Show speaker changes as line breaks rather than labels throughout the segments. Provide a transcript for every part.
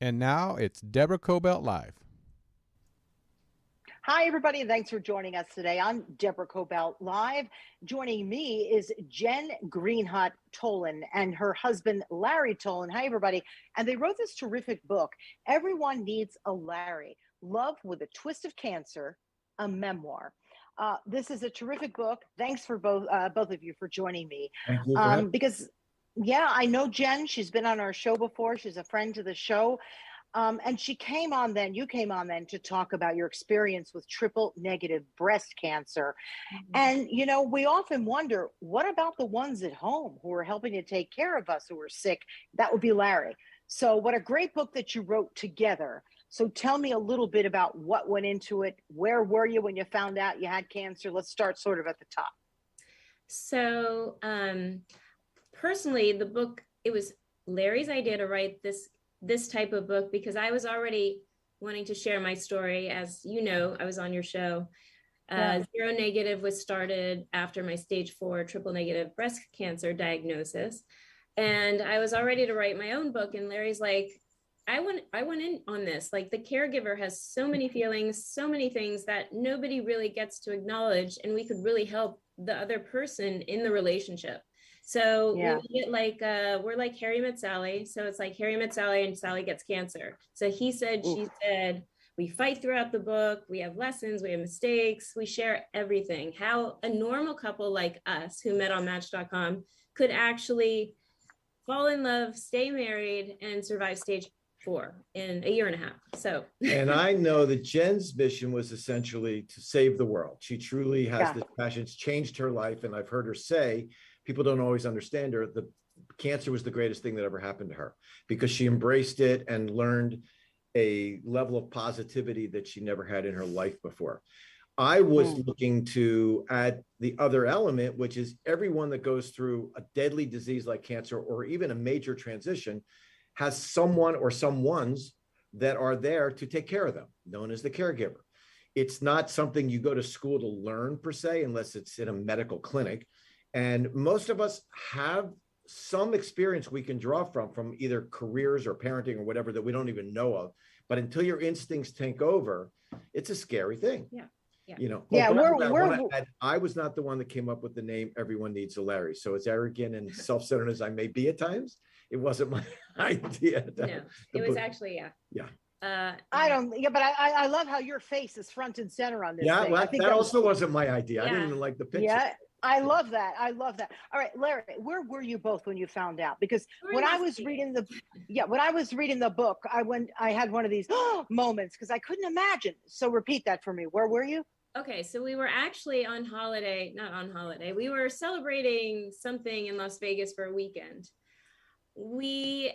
And now it's Deborah Kobylt Live.
Hi, everybody, and thanks for joining us today. I'm Deborah Kobylt Live. Joining me is Jenn Greenhut Tollin and her husband, Larry Tollin. Hi, everybody. And they wrote this terrific book, Everyone Needs a Larry, Love with a Twist of Cancer, a memoir. This is a terrific book. Thanks for both of you for joining me.
Thank you for having
Because, yeah, I know Jenn. She's been on our show before. She's a friend to the show. And you came on then to talk about your experience with triple negative breast cancer. Mm-hmm. And, you know, we often wonder, what about the ones at home who are helping to take care of us who are sick? That would be Larry. So what a great book that you wrote together. So tell me a little bit about what went into it. Where were you when you found out you had cancer? Let's start sort of at the top.
So personally, the book, it was Larry's idea to write this type of book because I was already wanting to share my story. As you know, I was on your show. Zero Negative was started after my stage 4 triple negative breast cancer diagnosis. And I was all ready to write my own book. And Larry's like, I went in on this. Like, the caregiver has so many feelings, so many things that nobody really gets to acknowledge. And we could really help the other person in the relationship. So we get like, we're like Harry Met Sally. So it's like Harry met Sally and Sally gets cancer. So he said, she said, we fight throughout the book. We have lessons, we have mistakes, we share everything. How a normal couple like us who met on Match.com could actually fall in love, stay married, and survive stage 4 in a year and a half. So,
and I know that Jenn's mission was essentially to save the world. She truly has this passion. It's changed her life. And I've heard her say, people don't always understand her. The cancer was the greatest thing that ever happened to her because she embraced it and learned a level of positivity that she never had in her life before. I was looking to add the other element, which is everyone that goes through a deadly disease like cancer or even a major transition has someone or someones that are there to take care of them, known as the caregiver. It's not something you go to school to learn per se, unless it's in a medical clinic. And most of us have some experience we can draw from either careers or parenting or whatever that we don't even know of. But until your instincts take over, it's a scary thing.
Yeah. Yeah.
You know, I was not the one that came up with the name Everyone Needs a Larry. So as arrogant and self-centered as I may be at times, it wasn't my idea.
No, it was actually,
yeah.
But I love how your face is front and center on this.
Yeah,
thing.
well,
I think
that also wasn't my idea. I didn't even like the picture.
Yeah, I love that. All right, Larry, where were you both when you found out? Because when I was reading the book, I had one of these moments because I couldn't imagine. So repeat that for me. Where were you?
Okay, so we were actually not on holiday. We were celebrating something in Las Vegas for a weekend. I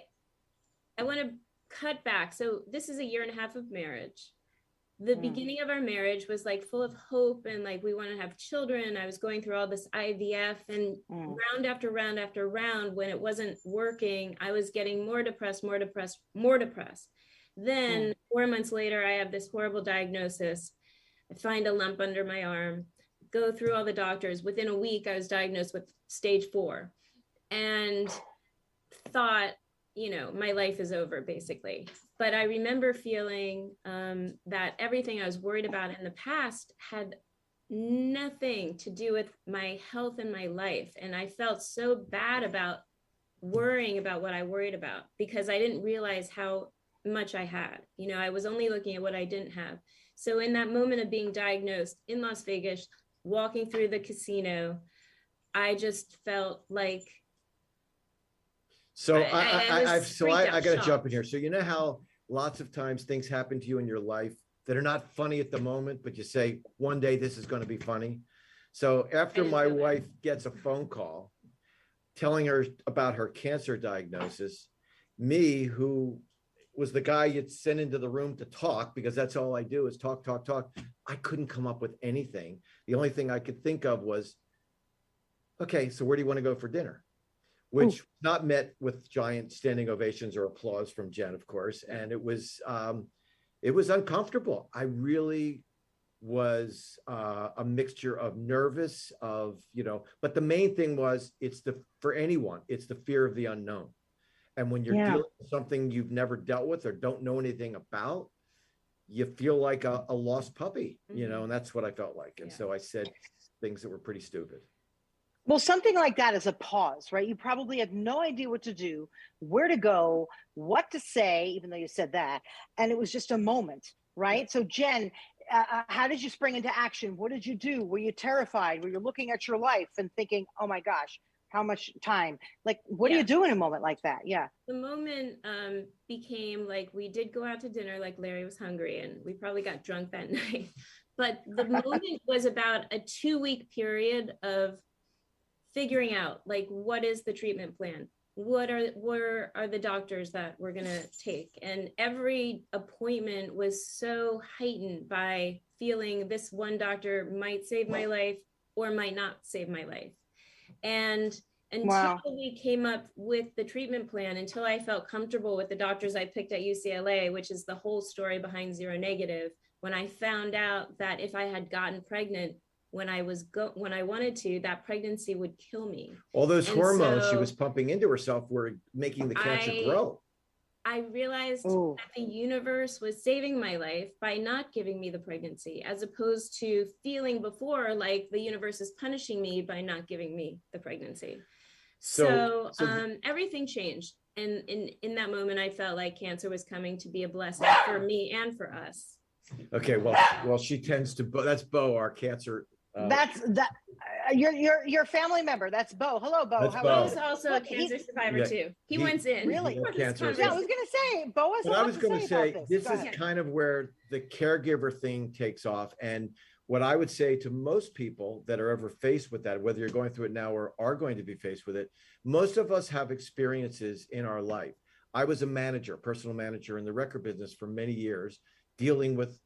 want to cut back. So this is a year and a half of marriage. The beginning of our marriage was like full of hope and like we want to have children. I was going through all this IVF and round after round after round, when it wasn't working, I was getting more depressed. Then 4 months later, I have this horrible diagnosis. I find a lump under my arm, go through all the doctors. Within a week, I was diagnosed with stage 4 and thought, you know, my life is over basically. But I remember feeling that everything I was worried about in the past had nothing to do with my health and my life. And I felt so bad about worrying about what I worried about because I didn't realize how much I had. You know, I was only looking at what I didn't have. So in that moment of being diagnosed in Las Vegas, walking through the casino, I just felt like.
So I got to jump in here. So you know how lots of times things happen to you in your life that are not funny at the moment, but you say, one day this is going to be funny. So after my wife gets a phone call telling her about her cancer diagnosis, me, who was the guy you'd send into the room to talk, because that's all I do is talk. I couldn't come up with anything. The only thing I could think of was, okay, so where do you want to go for dinner? Which not met with giant standing ovations or applause from Jenn, of course. And it was uncomfortable. I really was a mixture of nervous, but the main thing was, for anyone, it's the fear of the unknown. And when you're dealing with something you've never dealt with or don't know anything about, you feel like a lost puppy, you know, and that's what I felt like. And so I said things that were pretty stupid.
Well, something like that is a pause, right? You probably had no idea what to do, where to go, what to say, even though you said that. And it was just a moment, right? So Jenn, how did you spring into action? What did you do? Were you terrified? Were you looking at your life and thinking, oh my gosh, how much time? Like, what do you do in a moment like that? Yeah.
The moment became like, we did go out to dinner, like Larry was hungry and we probably got drunk that night. But the moment was about a 2-week period of figuring out, like, what is the treatment plan? Where are the doctors that we're going to take? And every appointment was so heightened by feeling this one doctor might save my life or might not save my life. And until we came up with the treatment plan, until I felt comfortable with the doctors I picked at UCLA, which is the whole story behind Zero Negative, when I found out that if I had gotten pregnant when I wanted to, that pregnancy would kill me.
All those hormones she was pumping into herself were making the cancer grow.
I realized that the universe was saving my life by not giving me the pregnancy, as opposed to feeling before like the universe is punishing me by not giving me the pregnancy. So everything changed. And in that moment, I felt like cancer was coming to be a blessing for me and for us.
Okay, well, she tends to, that's Bo, our cancer.
Your family member. That's Bo. Hello, Bo.
Bo's also a cancer survivor too. He went in.
Really?
Cancer.
Yeah, I was going to say, Bo has a lot to say about
this is kind of where the caregiver thing takes off. And what I would say to most people that are ever faced with that, whether you're going through it now or are going to be faced with it, most of us have experiences in our life. I was a manager, personal manager in the record business for many years, dealing with,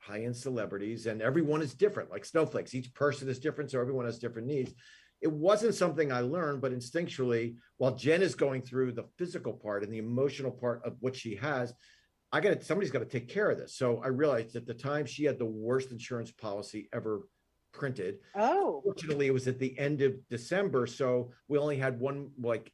high-end celebrities, and everyone is different, like snowflakes. Each person is different, so everyone has different needs. It wasn't something I learned, but instinctually, while Jenn is going through the physical part and the emotional part of what she has, somebody's got to take care of this. So I realized at the time she had the worst insurance policy ever printed. Fortunately, it was at the end of December, so we only had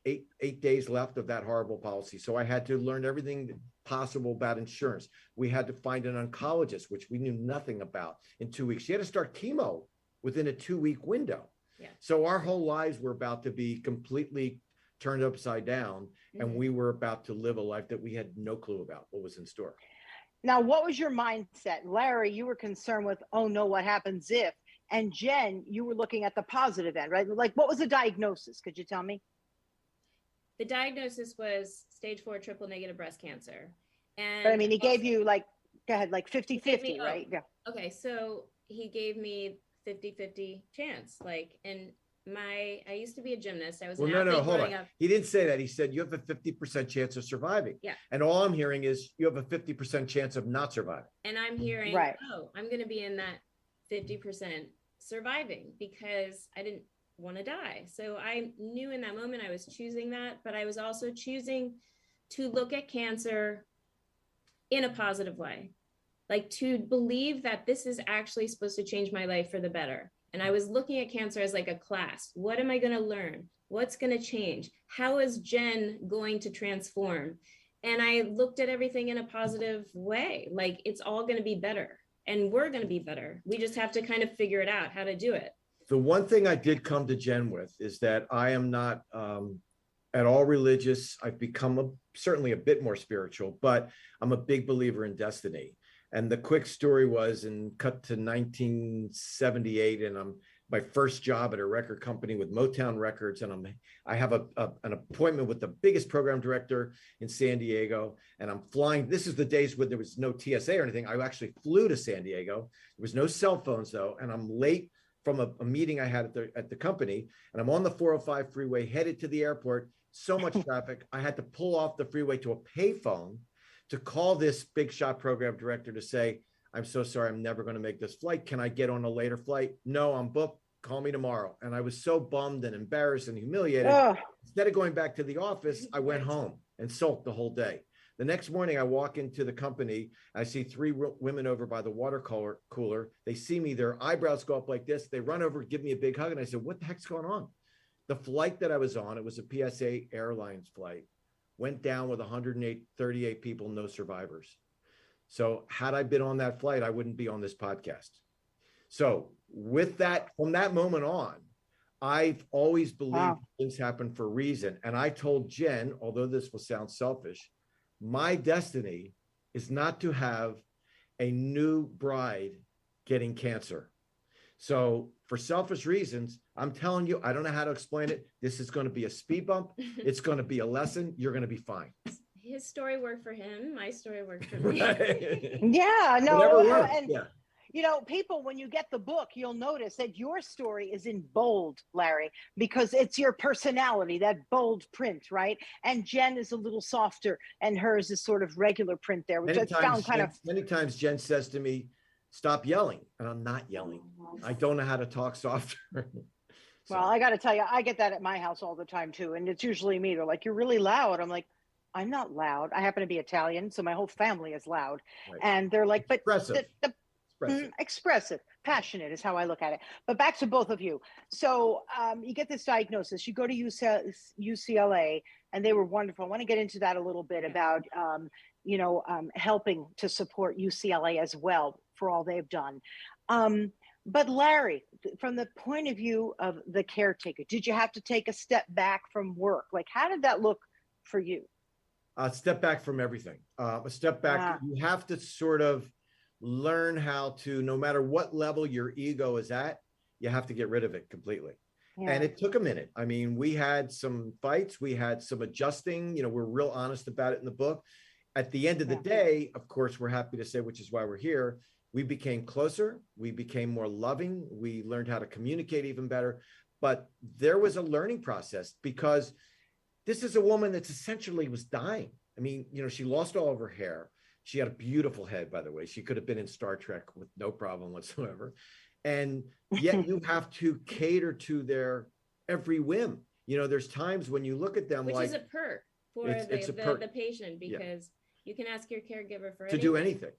eight days left of that horrible policy. So I had to learn everything possible about insurance. We had to find an oncologist, which we knew nothing about, in 2 weeks. She had to start chemo within a 2-week window. So our whole lives were about to be completely turned upside down, and we were about to live a life that we had no clue about what was in store.
Now, what was your mindset? Larry, you were concerned with, oh no, what happens if? And Jenn, you were looking at the positive end, right? Like, what was the diagnosis? Could you tell me?
The diagnosis was stage 4 triple negative breast cancer. And
but I mean, he gave you go ahead, 50-50, right? Yeah.
Okay. So he gave me 50-50 chance. And I used to be a gymnast. I was an athlete growing up.
He didn't say that. He said, you have a 50% chance of surviving.
Yeah.
And all I'm hearing is you have a 50% chance of not surviving.
And I'm hearing, I'm going to be in that 50% surviving because I didn't want to die. So I knew in that moment I was choosing that, but I was also choosing to look at cancer in a positive way, like to believe that this is actually supposed to change my life for the better. And I was looking at cancer as like a class. What am I going to learn? What's going to change? How is Jenn going to transform? And I looked at everything in a positive way. Like, it's all going to be better and we're going to be better. We just have to kind of figure it out how to do it.
The one thing I did come to Jenn with is that I am not at all religious. I've become certainly a bit more spiritual, but I'm a big believer in destiny. And the quick story was, and cut to 1978, and I'm my first job at a record company with Motown Records, and I have an appointment with the biggest program director in San Diego, and I'm flying. This is the days when there was no TSA or anything. I actually flew to San Diego. There was no cell phones though, and I'm late from a meeting I had at the company, and I'm on the 405 freeway headed to the airport. So much traffic, I had to pull off the freeway to a payphone to call this big shot program director to say, I'm so sorry, I'm never going to make this flight. Can I get on a later flight? No, I'm booked. Call me tomorrow. And I was so bummed and embarrassed and humiliated. Instead of going back to the office, I went home and sulked the whole day. The next morning, I walk into the company. I see three women over by the water cooler. They see me, their eyebrows go up like this. They run over, give me a big hug. And I said, what the heck's going on? The flight that I was on, it was a PSA Airlines flight, went down with 138 people, no survivors. So had I been on that flight, I wouldn't be on this podcast. So with that, from that moment on, I've always believed things happen for a reason. And I told Jenn, although this will sound selfish, my destiny is not to have a new bride getting cancer. So for selfish reasons, I'm telling you, I don't know how to explain it. This is going to be a speed bump. It's going to be a lesson. You're going to be fine.
His story worked for him. My story worked for me.
Right.
Yeah, no, and
yeah.
you know, people, when you get the book, you'll notice that your story is in bold, Larry, because it's your personality, that bold print, right? And Jenn is a little softer, and hers is sort of regular print there, which I found kind of.
Many times Jenn says to me, "Stop yelling," and I'm not yelling. I don't know how to talk softer. So.
Well, I got to tell you, I get that at my house all the time too, and it's usually me. They're like, "You're really loud." I'm like, "I'm not loud. I happen to be Italian, so my whole family is loud." Right. And they're like, "But expressive, passionate is how I look at it." But back to both of you. So you get this diagnosis, you go to UCLA, and they were wonderful. I want to get into that a little bit about, helping to support UCLA as well for all they've done. But Larry, from the point of view of the caretaker, did you have to take a step back from work? Like, how did that look for you?
A step back from everything. A step back. You have to sort of learn how to, no matter what level your ego is at, you have to get rid of it completely. Yeah. And it took a minute. I mean, we had some fights, we had some adjusting, we're real honest about it in the book. At the end of the day, of course, we're happy to say, which is why we're here, we became closer, we became more loving, we learned how to communicate even better. But there was a learning process, because this is a woman that essentially was dying. I mean, she lost all of her hair. She had a beautiful head, by the way. She could have been in Star Trek with no problem whatsoever. And yet you have to cater to their every whim. There's times when you look at them,
which is a perk for the patient, because you can ask your caregiver for
to do anything.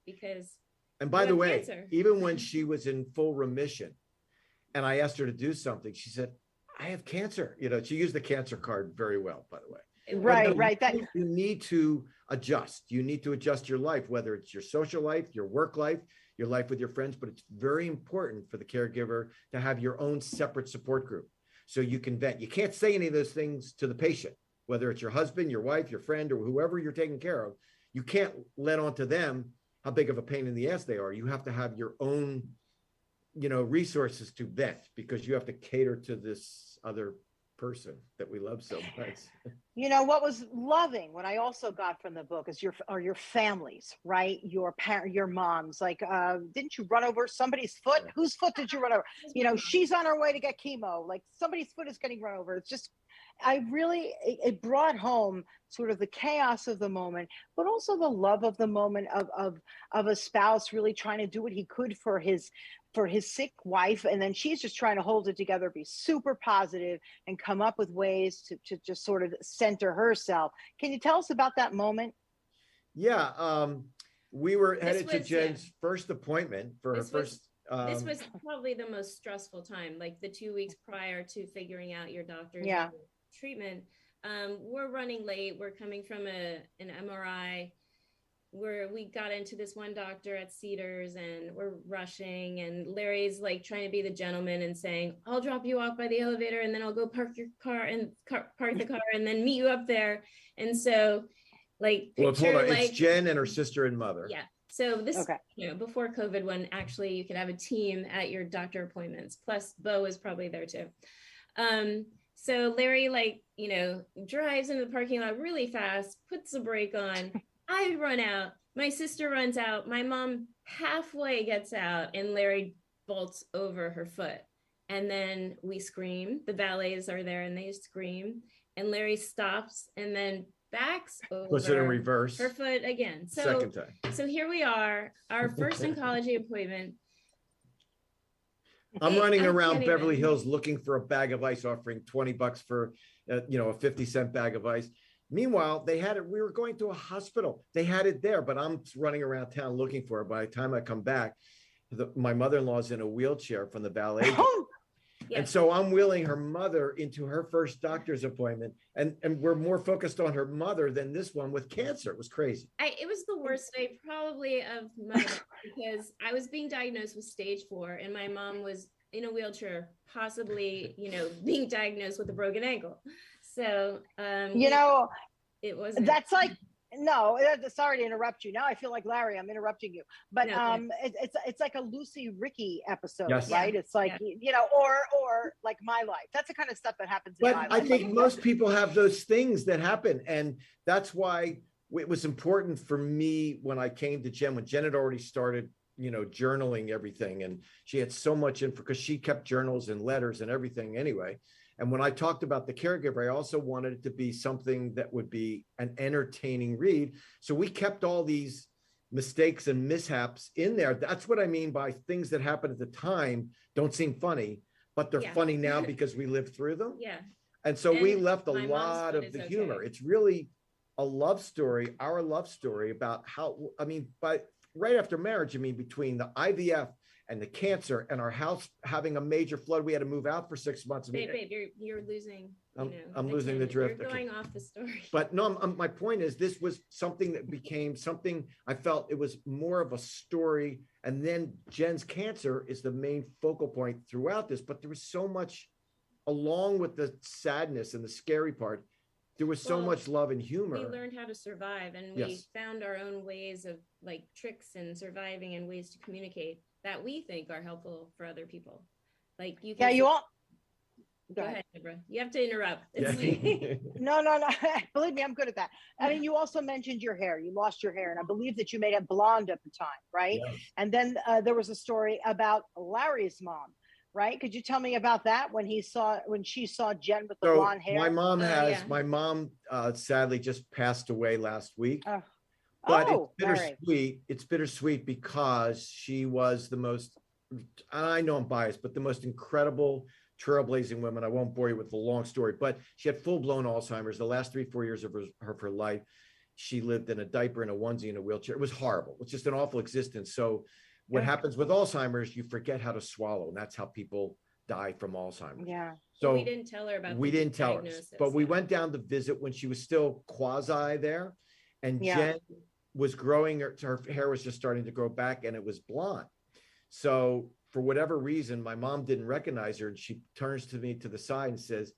And by the way, even when she was in full remission and I asked her to do something, she said, "I have cancer." She used the cancer card very well, by the way.
Right.
You need to adjust. You need to adjust your life, whether it's your social life, your work life, your life with your friends. But it's very important for the caregiver to have your own separate support group so you can vent. You can't say any of those things to the patient, whether it's your husband, your wife, your friend, or whoever you're taking care of. You can't let on to them how big of a pain in the ass they are. You have to have your own, resources to vent, because you have to cater to this other person that we love so much.
What was loving, what I also got from the book is your families, right? Your moms. Like, didn't you run over somebody's foot? Whose foot did you run over? She's on her way to get chemo. Like, somebody's foot is getting run over. It's just, it brought home sort of the chaos of the moment, but also the love of the moment of a spouse really trying to do what he could for his sick wife. And then she's just trying to hold it together, be super positive, and come up with ways to just sort of center herself. Can you tell us about that moment?
Yeah. We were headed to Jenn's first appointment for her first.
This was probably the most stressful time, like the 2 weeks prior to figuring out your doctor's treatment. We're running late. We're coming from an MRI where we got into this one doctor at Cedars, and we're rushing, and Larry's like trying to be the gentleman and saying, "I'll drop you off by the elevator, and then I'll go park your car and park the car and then meet you up there." And so
hold on. It's Jenn and her sister and mother.
Yeah. So this, before COVID, when actually you could have a team at your doctor appointments, plus Bo is probably there too. So Larry, drives into the parking lot really fast, puts the brake on. I run out. My sister runs out. My mom halfway gets out, and Larry bolts over her foot. And then we scream. The valets are there, and they scream. And Larry stops and then backs over.
Puts it in reverse.
Her foot again.
Second time.
So here we are, our first oncology appointment.
I'm running around Beverly Hills looking for a bag of ice, offering $20 for, a 50-cent bag of ice. Meanwhile, they had it. We were going to a hospital. They had it there, but I'm running around town looking for it. By the time I come back, my mother-in-law is in a wheelchair from the ballet.
Yes.
And so I'm wheeling her mother into her first doctor's appointment, and we're more focused on her mother than this one with cancer. It was crazy.
It was the worst day probably of my life, because I was being diagnosed with stage 4, and my mom was in a wheelchair, possibly, being diagnosed with a broken ankle. So, it wasn't.
That's like, no, sorry to interrupt you. Now I feel like Larry, I'm interrupting you. But
No,
it's like a Lucy Ricky episode,
Yes.
right?
Yeah.
It's like, or like my life. That's the kind of stuff that happens in
But
my
I
life.
think most people have those things that happen. And that's why it was important for me when I came to Jenn, when Jenn had already started, journaling everything. And she had so much info because she kept journals and letters and everything anyway. And when I talked about the caregiver, I also wanted it to be something that would be an entertaining read. So we kept all these mistakes and mishaps in there. That's what I mean by things that happened at the time don't seem funny, but they're funny now because we lived through them.
Yeah.
And so we left a
my mom's
lot
foot
of
is
the
okay.
humor. It's really a love story, our love story about how, but right after marriage, between the IVF and the cancer and our house having a major flood, we had to move out for 6 months.
Babe, you're losing.
I'm losing the drift.
You're going off the story.
But no, my point is, this was something that became something. I felt it was more of a story, and then Jenn's cancer is the main focal point throughout this. But there was so much, along with the sadness and the scary part, there was so much love and humor.
We learned how to survive, and we found our own ways of like tricks and surviving and ways to communicate that we think are helpful for other people. Like you can go ahead, Deborah. You have to interrupt.
No. Believe me, I'm good at that. I mean, you also mentioned your hair. You lost your hair, and I believe that you made it blonde at the time, right?
Yes.
And then there was a story about Larry's mom, right? Could you tell me about that when she saw Jenn with the blonde hair?
My mom sadly just passed away last week. But it's bittersweet. It's bittersweet because she was the most, I know I'm biased, but the most incredible, trailblazing woman. I won't bore you with the long story, but she had full-blown Alzheimer's. The last 3-4 years of her life, she lived in a diaper, in a onesie, in a wheelchair. It was horrible. It's just an awful existence. So what happens with Alzheimer's, you forget how to swallow, and that's how people die from Alzheimer's.
Yeah.
So
we didn't tell her about.
We didn't tell her, but we went down to visit when she was still quasi there, and Jenn was growing, her hair was just starting to grow back, and it was blonde. So for whatever reason, my mom didn't recognize her, and she turns to me to the side and says,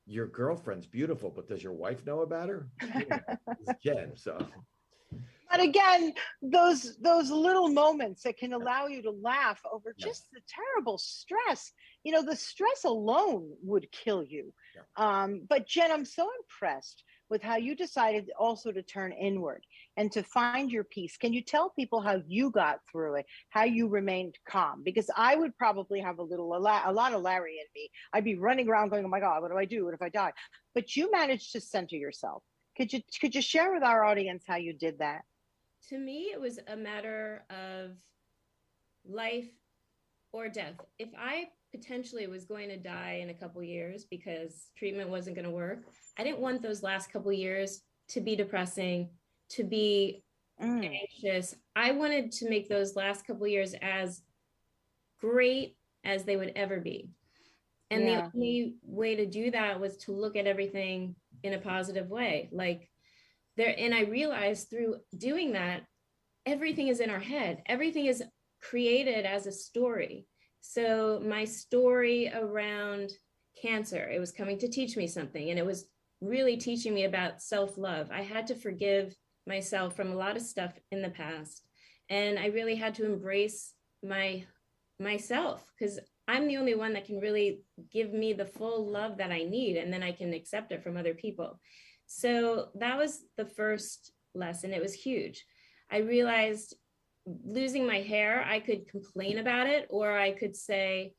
"Your girlfriend's beautiful, but does your wife know about her?" It's Jenn. So.
But again, those little moments that can allow you to laugh over just the terrible stress. The stress alone would kill you. But Jenn, I'm so impressed with how you decided also to turn inward and to find your peace. Can you tell people how you got through it, how you remained calm? Because I would probably have a lot of Larry in me. I'd be running around going, "Oh my God, what do I do? What if I die?" But you managed to center yourself. Could you share with our audience how you did that?
To me, it was a matter of life or death. If I potentially was going to die in a couple years because treatment wasn't going to work, I didn't want those last couple years to be depressing, to be anxious. I wanted to make those last couple years as great as they would ever be. And the only way to do that was to look at everything in a positive way. And I realized through doing that, everything is in our head. Everything is created as a story. So my story around cancer, it was coming to teach me something, and it was really teaching me about self-love. I had to forgive myself from a lot of stuff in the past, and I really had to embrace myself, because I'm the only one that can really give me the full love that I need, and then I can accept it from other people. So that was the first lesson. It was huge. I realized losing my hair, I could complain about it, or I could say,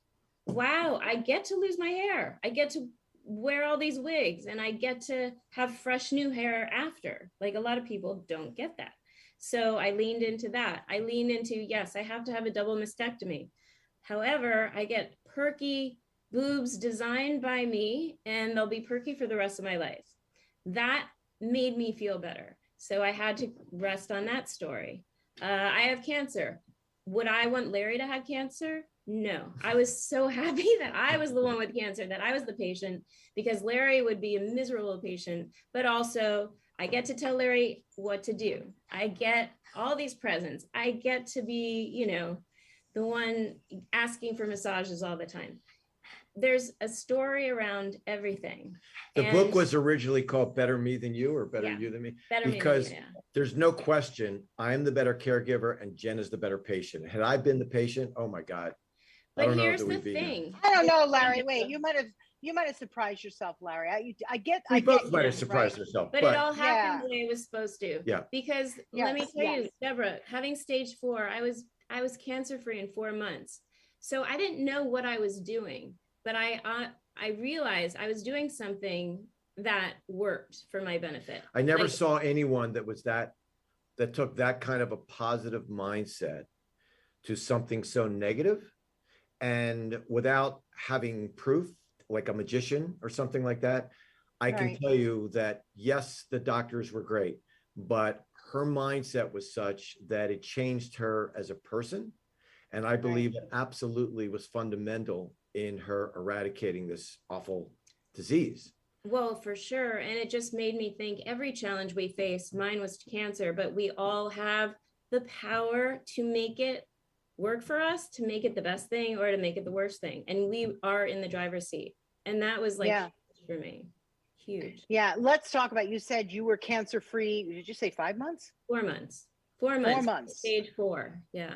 wow, I get to lose my hair. I get to wear all these wigs, and I get to have fresh new hair after. Like, a lot of people don't get that. So I leaned into that. I leaned into, yes, I have to have a double mastectomy. However, I get perky boobs designed by me, and they'll be perky for the rest of my life. That made me feel better. So I had to rest on that story. I have cancer. Would I want Larry to have cancer? No, I was so happy that I was the one with cancer, that I was the patient, because Larry would be a miserable patient, but also I get to tell Larry what to do. I get all these presents. I get to be, you know, the one asking for massages all the time. There's a story around everything.
The book was originally called Better Me Than You, or Better You Than Me, because there's no question I'm the better caregiver and Jen is the better patient. Had I been the patient, oh my God.
But here's the thing.
I don't know, Larry. Wait, you might have surprised yourself, Larry. I
both might have surprised ourselves,
but it all happened the way it was supposed to.
Yeah.
Because let me tell you, Deborah, having stage 4, I was cancer-free in 4 months. So I didn't know what I was doing, but I realized I was doing something that worked for my benefit.
I never saw anyone that took that kind of a positive mindset to something so negative, and without having proof, like a magician or something like that. I can tell you that, yes, the doctors were great, but her mindset was such that it changed her as a person. And I believe it absolutely was fundamental in her eradicating this awful disease.
Well, for sure. And it just made me think every challenge we face, mine was cancer, but we all have the power to make it work for us, to make it the best thing or to make it the worst thing. And we are in the driver's seat. And that was like huge for me. Huge.
Yeah. Let's talk about, you said you were cancer-free. Did you say 5 months?
4 months. 4 months.
4 months.
Stage 4. Yeah.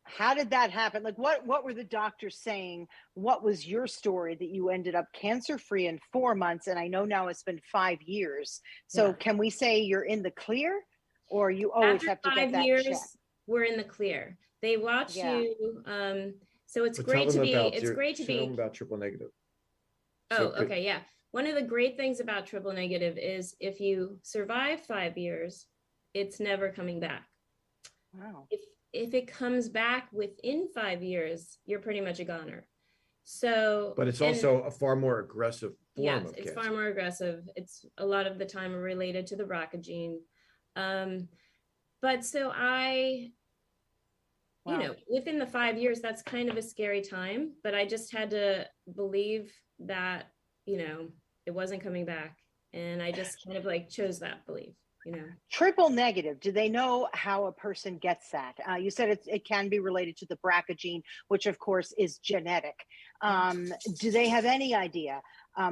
How did that happen? Like, what were the doctors saying? What was your story that you ended up cancer-free in 4 months? And I know now it's been 5 years. So can we say you're in the clear, or you always have to get that checked?
We're in the clear. They watch you. So it's great to be. It's great to be.
Tell them about triple negative.
Oh, okay, yeah. One of the great things about triple negative is if you survive 5 years, it's never coming back.
Wow.
If it comes back within 5 years, you're pretty much a goner. So,
but it's also a far more aggressive form of cancer.
It's far more aggressive. It's a lot of the time related to the BRCA gene. But so you know, within the 5 years, that's kind of a scary time, but I just had to believe that, you know, it wasn't coming back. And I just kind of like chose that belief, you know.
Triple negative. Do they know how a person gets that? You said it can be related to the BRCA gene, which of course is genetic. Do they have any idea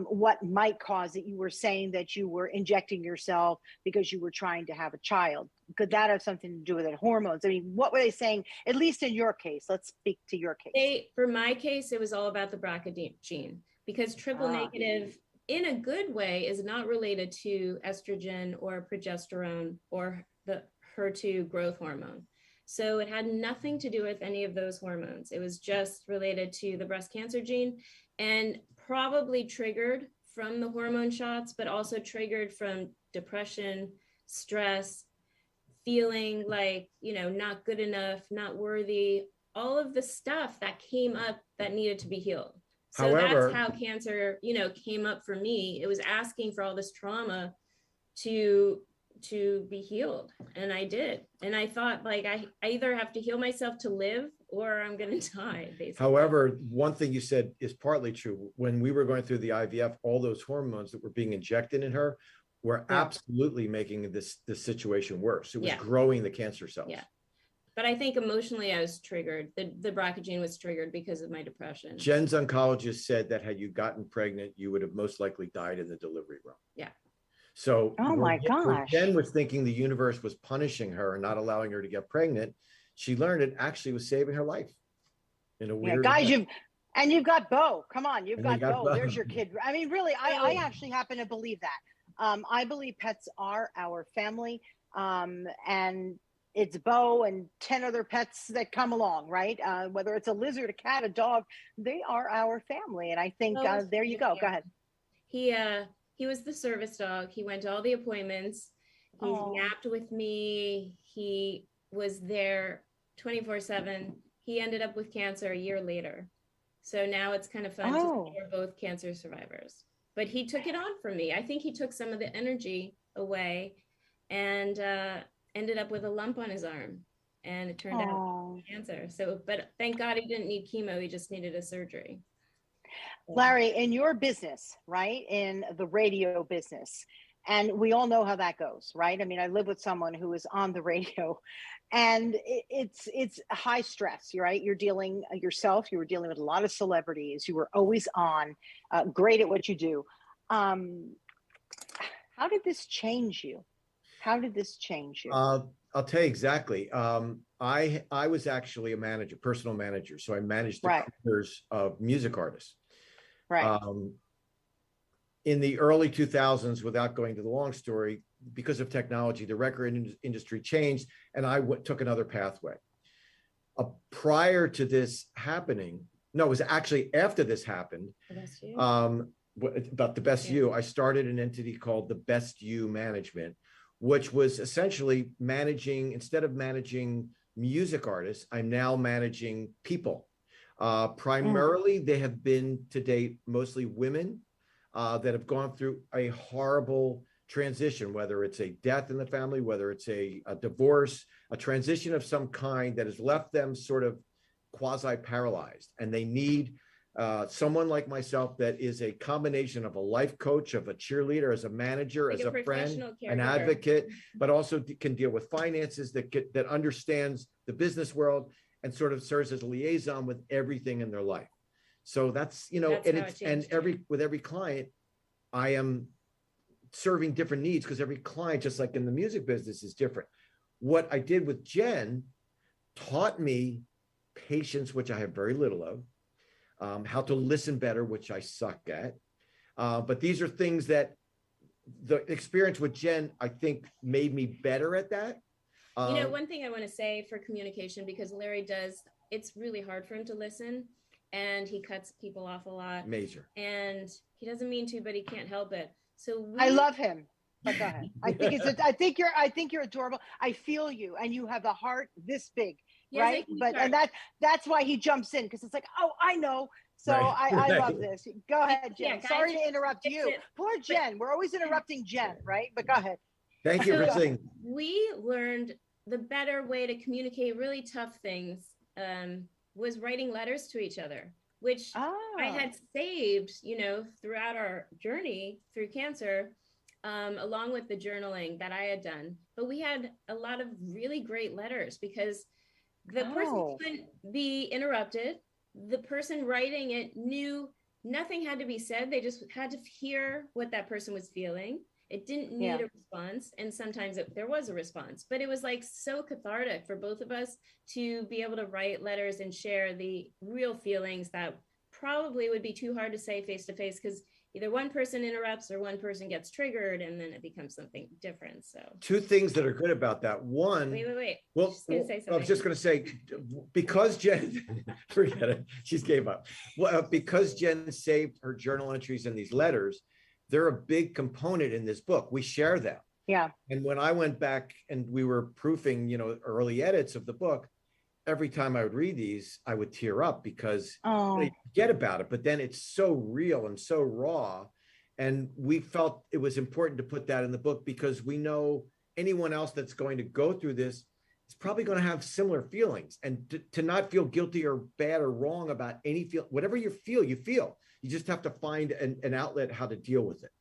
what might cause it? You were saying that you were injecting yourself because you were trying to have a child. Could that have something to do with it? Hormones? I mean, what were they saying, at least in your case? Let's speak to your case.
For my case, it was all about the BRCA gene, because triple negative, in a good way, is not related to estrogen or progesterone or the HER2 growth hormone. So it had nothing to do with any of those hormones. It was just related to the breast cancer gene, and probably triggered from the hormone shots, but also triggered from depression, stress, feeling like, you know, not good enough, not worthy, all of the stuff that came up that needed to be healed. So
However,
that's how cancer, you know, came up for me. It was asking for all this trauma to be healed. And I did. And I thought, like, I either have to heal myself to live or I'm going to die, basically.
However, one thing you said is partly true. When we were going through the IVF, all those hormones that were being injected in her were absolutely making this situation worse. It was growing the cancer cells.
Yeah. But I think emotionally I was triggered. The BRCA gene was triggered because of my depression.
Jen's oncologist said that had you gotten pregnant, you would have most likely died in the delivery room.
Yeah.
So
my gosh.
Jen was thinking the universe was punishing her and not allowing her to get pregnant. She learned it actually was saving her life in a weird
guys,
way.
you've got Bo. Come on, you've got Bo. There's your kid. I mean, really, I actually happen to believe that. I believe pets are our family. And it's Bo and 10 other pets that come along, right? Whether it's a lizard, a cat, a dog, they are our family. And I think there you go. Go ahead.
He was the service dog. He went to all the appointments. He napped with me. He was there 24/7. He ended up with cancer a year later. So now it's kind of fun to see we're both cancer survivors. But he took it on from me. I think he took some of the energy away and ended up with a lump on his arm. And it turned out cancer. So, but thank God he didn't need chemo. He just needed a surgery.
Larry, in your business, right, in the radio business, and we all know how that goes, right? I mean, I live with someone who is on the radio, and it's high stress, right? You're dealing yourself. You were dealing with a lot of celebrities. You were always on, great at what you do. How did this change you? How did this change you?
I'll tell you exactly. I was actually a manager, personal manager, so I managed the careers of music artists.
Right.
In the early 2000s, without going to the long story, because of technology, the record industry changed, and I took another pathway. Prior to this happening, no, it was actually after this happened, about the Best You, I started an entity called the Best You Management, which was essentially managing, instead of managing music artists, I'm now managing people. Primarily, they have been to date mostly women that have gone through a horrible transition, whether it's a death in the family, whether it's a divorce, a transition of some kind that has left them sort of quasi-paralyzed. And they need someone like myself that is a combination of a life coach, of a cheerleader, as a manager, like as a friend, an advocate, but also can deal with finances, that understands the business world and sort of serves as a liaison with everything in their life. So that's, you know, with every client, I am serving different needs, because every client, just like in the music business, is different. What I did with Jenn taught me patience, which I have very little of, how to listen better, which I suck at. But these are things that the experience with Jenn, I think, made me better at that.
You know, one thing I want to say for communication, because Larry does, it's really hard for him to listen, and he cuts people off a lot.
Major.
And he doesn't mean to, but he can't help it. So
I love him. But go ahead. I think you're adorable. I feel you, and you have a heart this big, right? But and that's why he jumps in, because it's like, oh, I know. So I love this. Go ahead, Jenn. Yeah, sorry to interrupt you. Poor Jenn. We're always interrupting Jenn, right? But go ahead.
Thank you for saying.
We learned the better way to communicate really tough things was writing letters to each other, which I had saved, you know, throughout our journey through cancer, along with the journaling that I had done. But we had a lot of really great letters, because the person couldn't be interrupted. The person writing it knew nothing had to be said. They just had to hear what that person was feeling. It didn't need a response. And sometimes there was a response, but it was like so cathartic for both of us to be able to write letters and share the real feelings that probably would be too hard to say face to face, because either one person interrupts or one person gets triggered, and then it becomes something different. So
two things that are good about that. One,
wait.
Well, I was just going to say, because Jenn, forget it, she's gave up. Well, because Jenn saved her journal entries in these letters, they're a big component in this book. We share them.
Yeah.
And when I went back and we were proofing, you know, early edits of the book, every time I would read these, I would tear up, because I forget about it, but then it's so real and so raw. And we felt it was important to put that in the book, because we know anyone else that's going to go through this is probably going to have similar feelings, and to not feel guilty or bad or wrong about whatever you feel, you just have to find an outlet how to deal with it.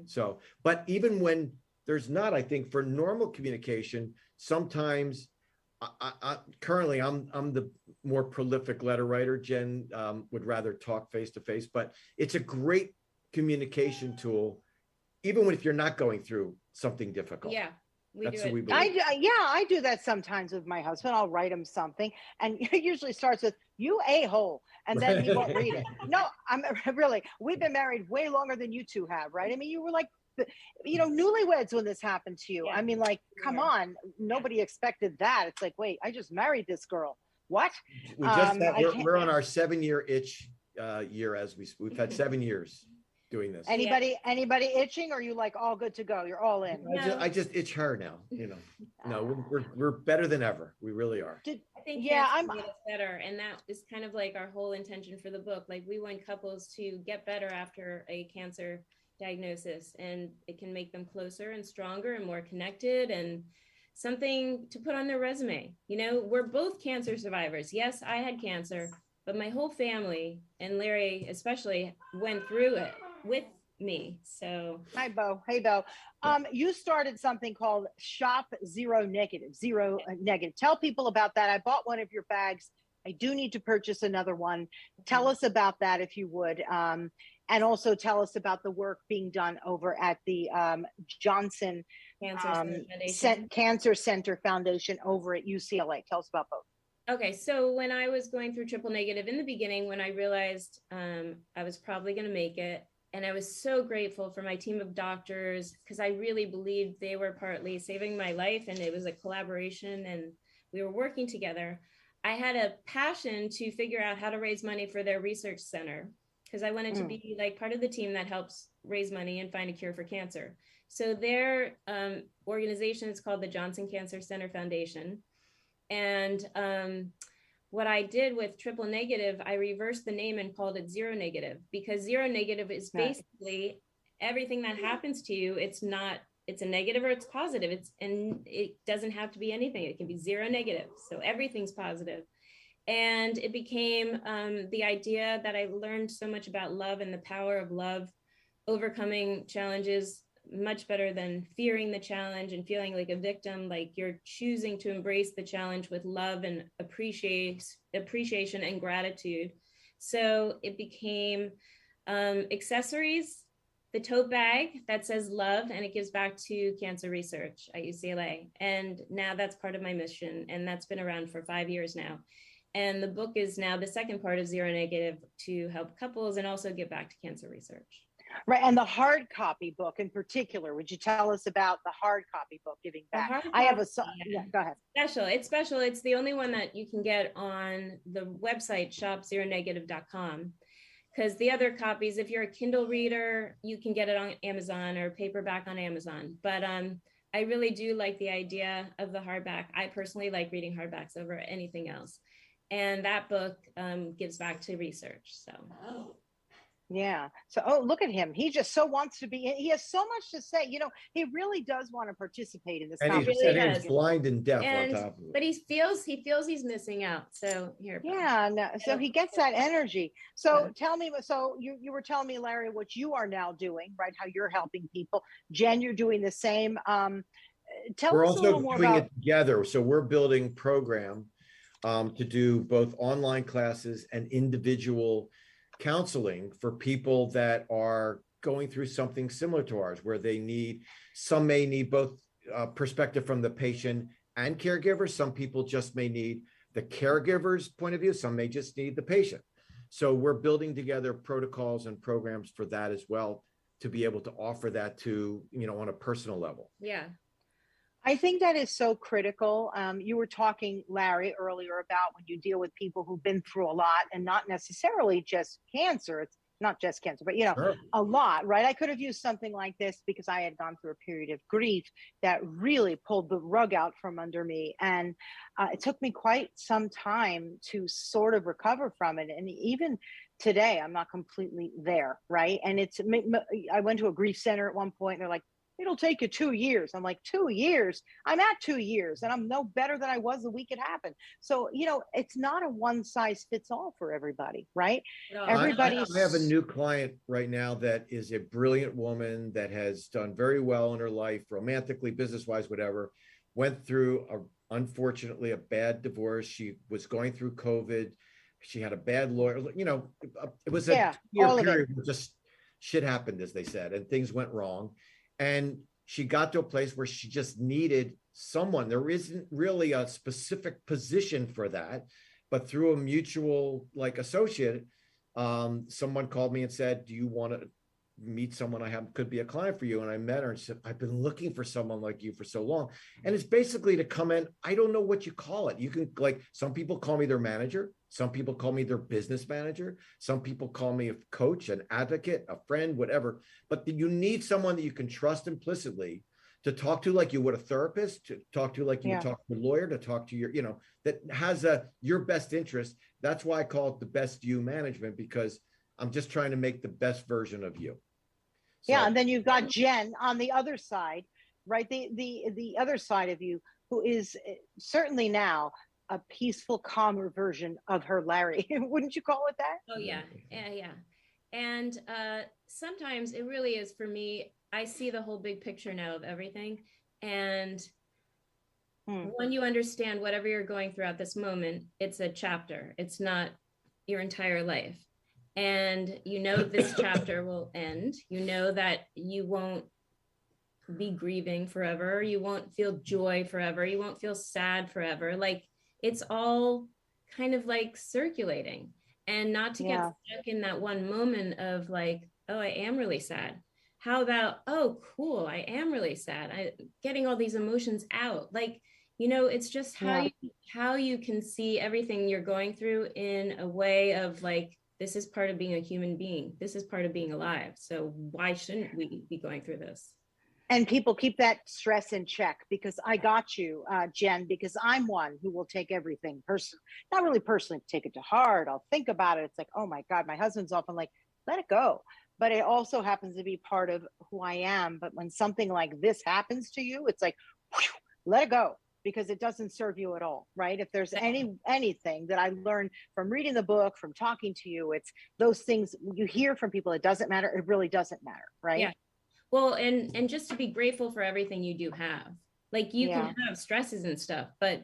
So, but even when there's not, I think for normal communication, sometimes currently I'm the more prolific letter writer. Jenn would rather talk face to face, but it's a great communication tool, even if you're not going through something difficult.
Yeah.
That's what we believe.
I do that sometimes with my husband. I'll write him something, and it usually starts with "you a-hole," and then he won't read it. No, I'm really. We've been married way longer than you two have, right? I mean, you were like, you know, newlyweds when this happened to you. Yeah. I mean, like, come on, nobody expected that. It's like, wait, I just married this girl. What?
We're on our 7-year itch year, as we've had 7 years doing this.
Anybody itching, or are you like all good to go? You're all in.
I just itch her now, you know. No, we're better than ever. We really are.
I think I'm better, and that is kind of like our whole intention for the book. Like, we want couples to get better after a cancer diagnosis, and it can make them closer and stronger and more connected. And something to put on their resume. You know, we're both cancer survivors. Yes, I had cancer, but my whole family, and Larry especially, went through it with me. So
hi, Bo. Hey, Bo. You started something called Shop Zero Negative. Tell people about that. I bought one of your bags. I do need to purchase another one. Tell us about that if you would. And also tell us about the work being done over at the Johnson Cancer Center Foundation over at UCLA. Tell us about both.
Okay, so when I was going through triple negative in the beginning, when I realized I was probably going to make it, and I was so grateful for my team of doctors, because I really believed they were partly saving my life, and it was a collaboration and we were working together. I had a passion to figure out how to raise money for their research center, because I wanted to be like part of the team that helps raise money and find a cure for cancer. So their organization is called the Johnson Cancer Center Foundation. And what I did with triple negative, I reversed the name and called it zero negative, because zero negative is basically everything that happens to you. It's a negative or it's positive. And it doesn't have to be anything. It can be zero negative. So everything's positive. And it became the idea that I learned so much about love and the power of love, overcoming challenges much better than fearing the challenge and feeling like a victim. Like, you're choosing to embrace the challenge with love and appreciation and gratitude. So it became accessories, the tote bag that says love, and it gives back to cancer research at UCLA. And now that's part of my mission, and that's been around for 5 years now. And the book is now the second part of Zero Negative, to help couples and also give back to cancer research.
Right. And the hard copy book in particular, would you tell us about the hard copy book, Giving Back? I have yeah, go ahead.
It's special. It's the only one that you can get on the website, shopzeronegative.com. Because the other copies, if you're a Kindle reader, you can get it on Amazon or paperback on Amazon. But I really do like the idea of the hardback. I personally like reading hardbacks over anything else. And that book gives back to research. So.
Yeah. So, look at him. He just so wants to be, he has so much to say. You know, he really does want to participate in this conversation.
And he's blind and deaf on top of it.
But he feels he's missing out. So here.
Yeah. No, so he gets that energy. So tell me, so you were telling me, Larry, what you are now doing, right? How you're helping people. Jen, you're doing the same. Tell us a little more about.
We're also doing it together. So we're building program to do both online classes and individual counseling for people that are going through something similar to ours, where some may need both perspective from the patient and caregiver. Some people just may need the caregiver's point of view. Some may just need the patient. So we're building together protocols and programs for that as well, to be able to offer that to, on a personal level.
Yeah.
I think that is so critical. You were talking, Larry, earlier about when you deal with people who've been through a lot, and not necessarily just cancer. It's not just cancer, but,
Sure.
A lot, right? I could have used something like this because I had gone through a period of grief that really pulled the rug out from under me. And it took me quite some time to sort of recover from it. And even today, I'm not completely there, right? And I went to a grief center at one point, and they're like, it'll take you 2 years. I'm like, 2 years? I'm at 2 years, and I'm no better than I was the week it happened. So, it's not a one size fits all for everybody, right?
No.
Everybody.
I have a new client right now that is a brilliant woman that has done very well in her life, romantically, business-wise, whatever. Went through, unfortunately, a bad divorce. She was going through COVID. She had a bad lawyer. It was a year period where just shit happened, as they said, and things went wrong. And she got to a place where she just needed someone. There isn't really a specific position for that, but through a mutual associate, someone called me and said, do you want to meet someone could be a client for you? And I met her and said, I've been looking for someone like you for so long. And it's basically to come in. I don't know what you call it. You can, some people call me their manager. Some people call me their business manager. Some people call me a coach, an advocate, a friend, whatever. But you need someone that you can trust implicitly to talk to like you would a therapist, to talk to like you would talk to a lawyer, to talk to your, that has your best interest. That's why I call it the best you management, because I'm just trying to make the best version of you. So,
and then you've got Jen on the other side, right? The other side of you, who is certainly now a peaceful, calmer version of her Larry. Wouldn't you call it that?
Oh yeah, yeah. And sometimes it really is for me. I see the whole big picture now of everything, and when you understand whatever you're going through at this moment, it's a chapter. It's not your entire life. And you know this chapter will end. You know that you won't be grieving forever. You won't feel joy forever. You won't feel sad forever. Like, it's all kind of like circulating, and not to get stuck in that one moment of like, oh, I am really sad. How about, oh, cool, I am really sad. Getting all these emotions out. Like, you know, it's just how you can see everything you're going through in a way of like, this is part of being a human being. This is part of being alive. So why shouldn't we be going through this?
And people keep that stress in check, because I got you, Jenn, because I'm one who will take everything not really personally, take it to heart. I'll think about it. It's like, oh my God, my husband's often like, let it go. But it also happens to be part of who I am. But when something like this happens to you, it's like, whew, let it go, because it doesn't serve you at all, right? If there's anything that I learned from reading the book, from talking to you, it's those things you hear from people. It doesn't matter. It really doesn't matter, right?
Yeah. Well, and just to be grateful for everything you do have. Like, you can have stresses and stuff, but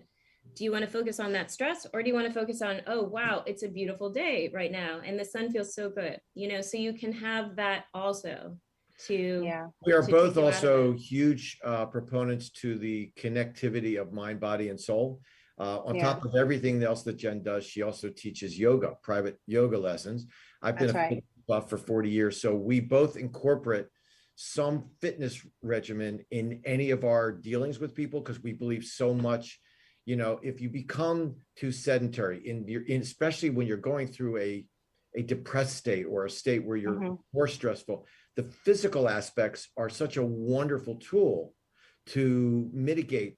do you want to focus on that stress, or do you want to focus on, oh, wow, it's a beautiful day right now and the sun feels so good, you know? So you can have that also to.
We are both also huge proponents to the connectivity of mind, body, and soul. On top of everything else that Jenn does, she also teaches yoga, private yoga lessons. I've been a fitness buff for 40 years. So we both incorporate some fitness regimen in any of our dealings with people, because we believe so much, you know, if you become too sedentary especially when you're going through a depressed state, or a state where you're more stressful, the physical aspects are such a wonderful tool to mitigate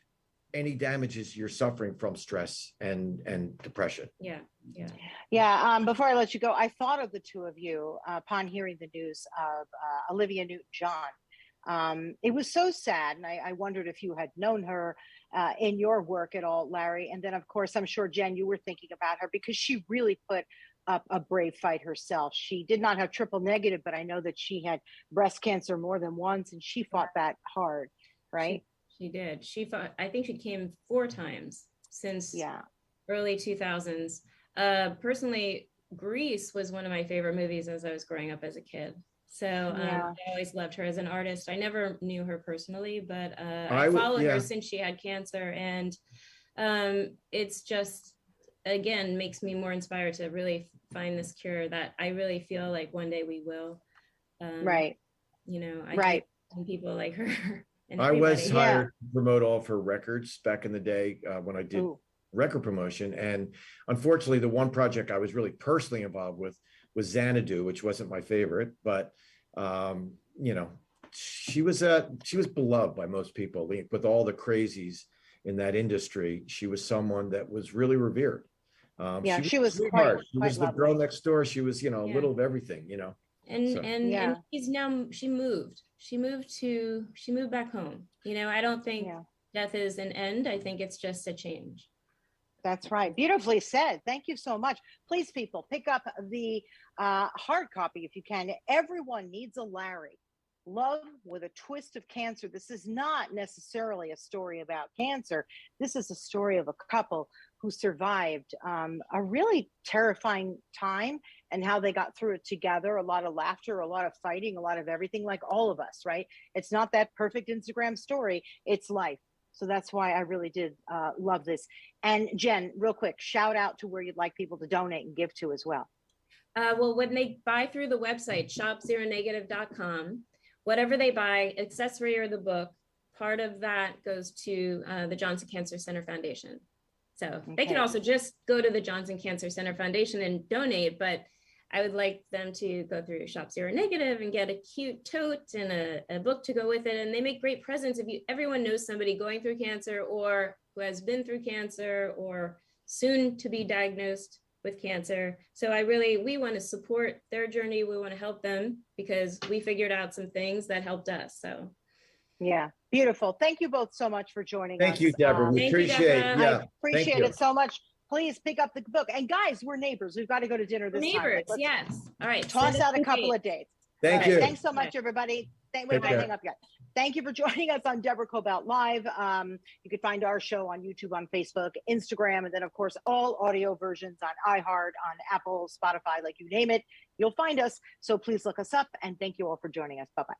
any damages you're suffering from stress and depression.
Before I let you go, I thought of the two of you upon hearing the news of Olivia Newton-John. It was so sad, and I wondered if you had known her in your work at all, Larry. And then, of course, I'm sure, Jenn, you were thinking about her, because she really put up a brave fight herself. She did not have triple negative, but I know that she had breast cancer more than once, and she fought that hard, right?
She did. She fought, I think she came 4 times since early 2000s. Personally, Grease was one of my favorite movies as I was growing up as a kid. So I always loved her as an artist. I never knew her personally, but I followed her since she had cancer. And it's just, again, makes me more inspired to really find this cure that I really feel like one day we will. You know, I think people like her.
I was hired to promote all of her records back in the day when I did record promotion. And unfortunately, the one project I was really personally involved with was Xanadu, which wasn't my favorite, but you know, she was beloved by most people. With all the crazies in that industry, she was someone that was really revered.
She was
quite the girl next door. She was, you know, a little of everything, you know.
And she moved back home. You know, I don't think death is an end. I think it's just a change.
That's right. Beautifully said. Thank you so much. Please, people, pick up the hard copy if you can. Everyone needs a Larry. Love with a Twist of Cancer. This is not necessarily a story about cancer. This is a story of a couple who survived a really terrifying time, and how they got through it together. A lot of laughter, a lot of fighting, a lot of everything, like all of us, right? It's not that perfect Instagram story. It's life. So that's why I really did love this. And Jenn, real quick, shout out to where you'd like people to donate and give to as well.
Well, when they buy through the website, shopzeronegative.com, whatever they buy, accessory or the book, part of that goes to the Johnson Cancer Center Foundation. So they can also just go to the Johnson Cancer Center Foundation and donate, but I would like them to go through Shop Zero Negative and get a cute tote and a book to go with it. And they make great presents. Everyone knows somebody going through cancer, or who has been through cancer, or soon to be diagnosed with cancer. So we want to support their journey. We want to help them, because we figured out some things that helped us. So
Yeah, beautiful. Thank you both so much for joining us.
Thank you, Deborah. We
Thank you,
appreciate
Deborah.
yeah.
I appreciate it so much. Please pick up the book. And guys, we're neighbors. We've got to go to dinner this time.
Neighbors,
Like,
yes. All right.
toss out a couple of dates.
Thank
All right,
you.
thanks so much, everybody. Wait, hang up yet. Thank you for joining us on Deborah Kobylt Live. You can find our show on YouTube, on Facebook, Instagram, and then, of course, all audio versions on iHeart, on Apple, Spotify, like you name it. You'll find us. So please look us up. And thank you all for joining us. Bye-bye.